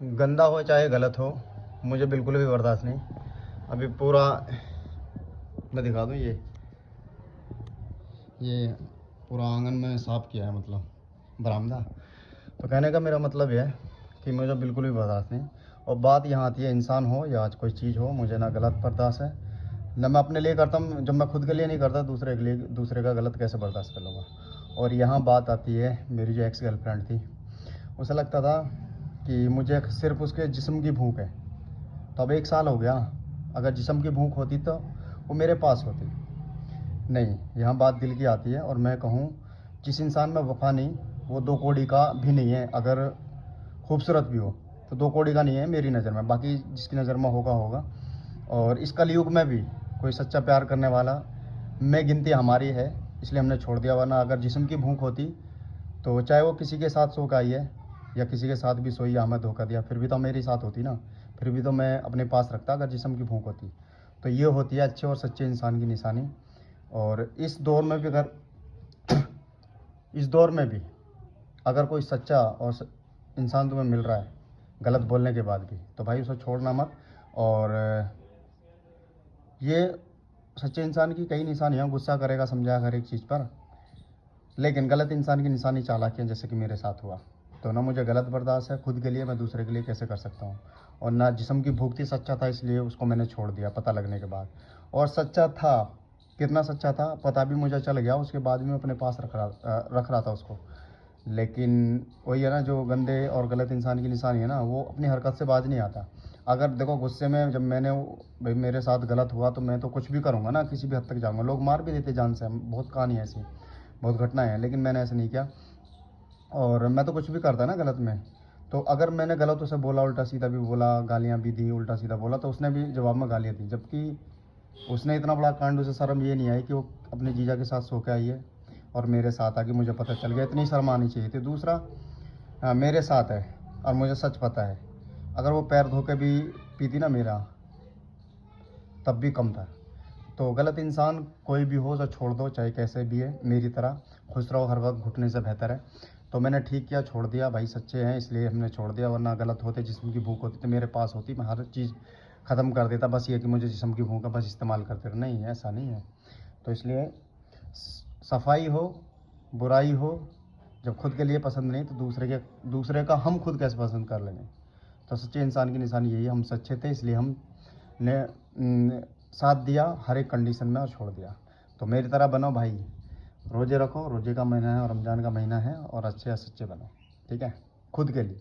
गंदा हो चाहे गलत हो, मुझे बिल्कुल भी बर्दाश्त नहीं। अभी पूरा मैं दिखा दूँ, ये पूरा आंगन में साफ़ किया है, मतलब बरामदा। तो कहने का मेरा मतलब यह है कि मुझे बिल्कुल भी बर्दाश्त नहीं। और बात यहाँ आती है, इंसान हो या आज कोई चीज़ हो, मुझे ना गलत बर्दाश्त है ना मैं अपने लिए करता हूँ। जब मैं खुद के लिए नहीं करता, दूसरे के लिए, दूसरे का गलत कैसे बर्दाश्त कर लूँगा। और यहाँ बात आती है, मेरी जो एक्स गर्लफ्रेंड थी, उसे लगता था कि मुझे सिर्फ उसके जिस्म की भूख है। तो अब 1 साल हो गया, अगर जिस्म की भूख होती तो वो मेरे पास होती। नहीं, यहाँ बात दिल की आती है। और मैं कहूँ, जिस इंसान में वफ़ा नहीं, वो 2 कौड़ी का भी नहीं है। अगर खूबसूरत भी हो तो 2 कौड़ी का नहीं है मेरी नज़र में, बाकी जिसकी नज़र में होगा होगा। और इस कलयुग में भी कोई सच्चा प्यार करने वाला में गिनती हमारी है, इसलिए हमने छोड़ दिया। वरना अगर जिस्म की भूख होती तो चाहे वो किसी के साथ सो के आई है या किसी के साथ भी सोई, या हमें धोखा दिया, फिर भी तो मेरे साथ होती ना, फिर भी तो मैं अपने पास रखता अगर जिस्म की भूख होती। तो ये होती है अच्छे और सच्चे इंसान की निशानी। और इस दौर में भी अगर कोई सच्चा और इंसान तुम्हें मिल रहा है गलत बोलने के बाद भी, तो भाई उसे छोड़ना मत। और ये सच्चे इंसान की कई निशानियाँ, गुस्सा करेगा, समझाया हर एक चीज़ पर, लेकिन गलत इंसान की निशानी चालाकियाँ, जैसे कि मेरे साथ हुआ। तो ना मुझे गलत बर्दाश्त है खुद के लिए, मैं दूसरे के लिए कैसे कर सकता हूँ। और ना जिस्म की भूख थी, सच्चा था, इसलिए उसको मैंने छोड़ दिया पता लगने के बाद। और सच्चा था, कितना सच्चा था पता भी मुझे चल गया, उसके बाद भी मैं अपने पास रख रहा था उसको। लेकिन वही है ना, जो गंदे और गलत इंसान की निशानी है ना, वो अपनी हरकत से बाज नहीं आता। अगर देखो, गुस्से में जब भाई मेरे साथ गलत हुआ तो मैं तो कुछ भी करूँगा ना, किसी भी हद तक जाऊँगा। लोग मार भी देते जान से, बहुत कहानी है ऐसी, बहुत घटनाएं हैं, लेकिन मैंने ऐसा नहीं किया। और मैं तो कुछ भी करता ना गलत में, तो अगर मैंने गलत उसे बोला, उल्टा सीधा भी बोला, गालियाँ भी दी, उल्टा सीधा बोला, तो उसने भी जवाब में गालियाँ दी। जबकि उसने इतना बड़ा कांड, उसे शर्म ये नहीं आई कि वो अपने जीजा के साथ सो के आई है और मेरे साथ आके मुझे पता चल गया। इतनी शर्म आनी चाहिए थी। दूसरा, मेरे साथ है और मुझे सच पता है, अगर वो पैर धो के भी पीती ना मेरा, तब भी कम था। तो गलत इंसान कोई भी हो तो छोड़ दो, चाहे कैसे भी है। मेरी तरह खुश रहो हर वक्त, घुटने से बेहतर है। तो मैंने ठीक किया, छोड़ दिया। भाई सच्चे हैं इसलिए हमने छोड़ दिया, वरना गलत होते, जिस्म की भूख होती तो मेरे पास होती, मैं हर चीज़ ख़त्म कर देता। बस ये कि मुझे जिस्म की भूख का बस इस्तेमाल करते रहे, नहीं ऐसा नहीं है। तो इसलिए सफाई हो, बुराई हो, जब खुद के लिए पसंद नहीं तो दूसरे का हम खुद कैसे पसंद कर लेंगे। तो सच्चे इंसान की निशानी यही है, हम सच्चे थे इसलिए हमने साथ दिया हर एक कंडीशन में और छोड़ दिया। तो मेरी तरह बनो भाई, रोज़े रखो, रोज़े का महीना है और रमज़ान का महीना है, और अच्छे या सच्चे बनो, ठीक है, खुद के लिए।